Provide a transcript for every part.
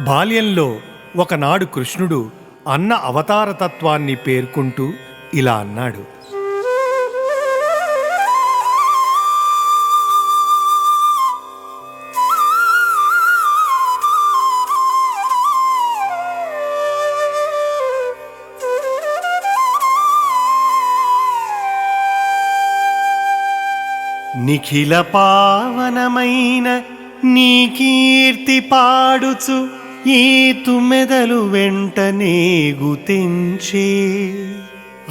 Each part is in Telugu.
బాల్యంలో ఒకనాడు కృష్ణుడు అన్న అవతారతత్వాన్ని పేర్కొంటూ ఇలా అన్నాడు. నిఖిల పావనమైన నీ కీర్తి పాడుచు ఈ తుమ్మెదలు వెంటనే గుతించే,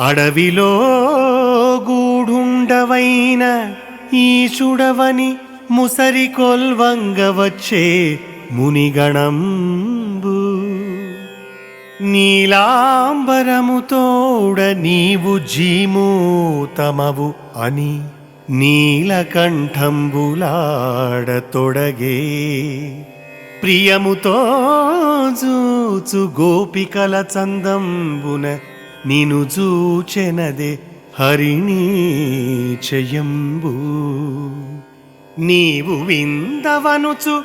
అడవిలో గూఢుండవైన ఈశుడవని ముసరి కొల్వంగ వచ్చే మునిగణంబు, నీలాంబరముతోడ నీవు జీమూతమవు అని నీలకంఠంబులాడతొడగే, ప్రియముతో జూచు గోపికల చందంబున నిను జూచెనదే హరిణీచయంబు, నీవు విందవనుచు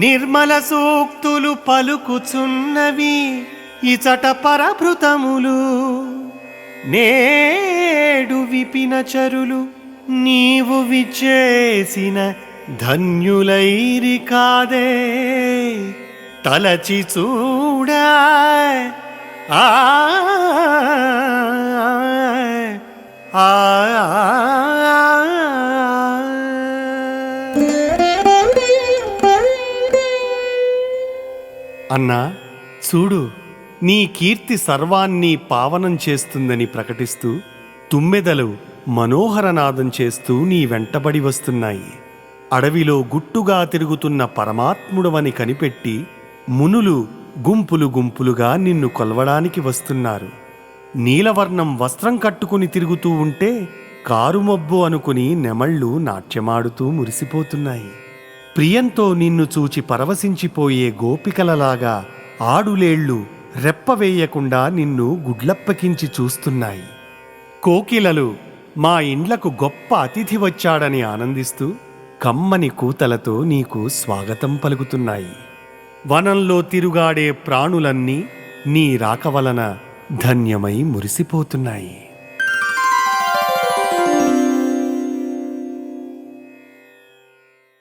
నిర్మల సూక్తులు పలుకుచున్నవి ఇచట పరభృతములు, నేడు విపిన చరులు నీవు విచేసిన ధన్యులైరి కాదే, తలచి చూడా ఆ అన్నా చూడు, నీ కీర్తి సర్వాన్ని పావనం చేస్తుందని ప్రకటిస్తూ తుమ్మెదలు మనోహరనాదం చేస్తూ నీ వెంటబడి వస్తున్నాయి. అడవిలో గుట్టుగా తిరుగుతున్న పరమాత్ముడవని కనిపెట్టి మునులు గుంపులు గుంపులుగా నిన్ను కొలవడానికి వస్తున్నారు. నీలవర్ణం వస్త్రం కట్టుకుని తిరుగుతూ ఉంటే కారుమబ్బు అనుకుని నెమళ్ళు నాట్యమాడుతూ మురిసిపోతున్నాయి. ప్రియంతో నిన్ను చూచి పరవశించిపోయే గోపికలలాగా ఆడులేళ్లు రెప్పవేయకుండా నిన్ను గుడ్లప్పకించి చూస్తున్నాయి. కోకిలలు మా ఇండ్లకు గొప్ప అతిథి వచ్చాడని ఆనందిస్తూ కమ్మని కూతలతో నీకు స్వాగతం పలుకుతున్నాయి. వనంలో తిరుగాడే ప్రాణులన్నీ నీ రాక వలన ధన్యమై మురిసిపోతున్నాయి.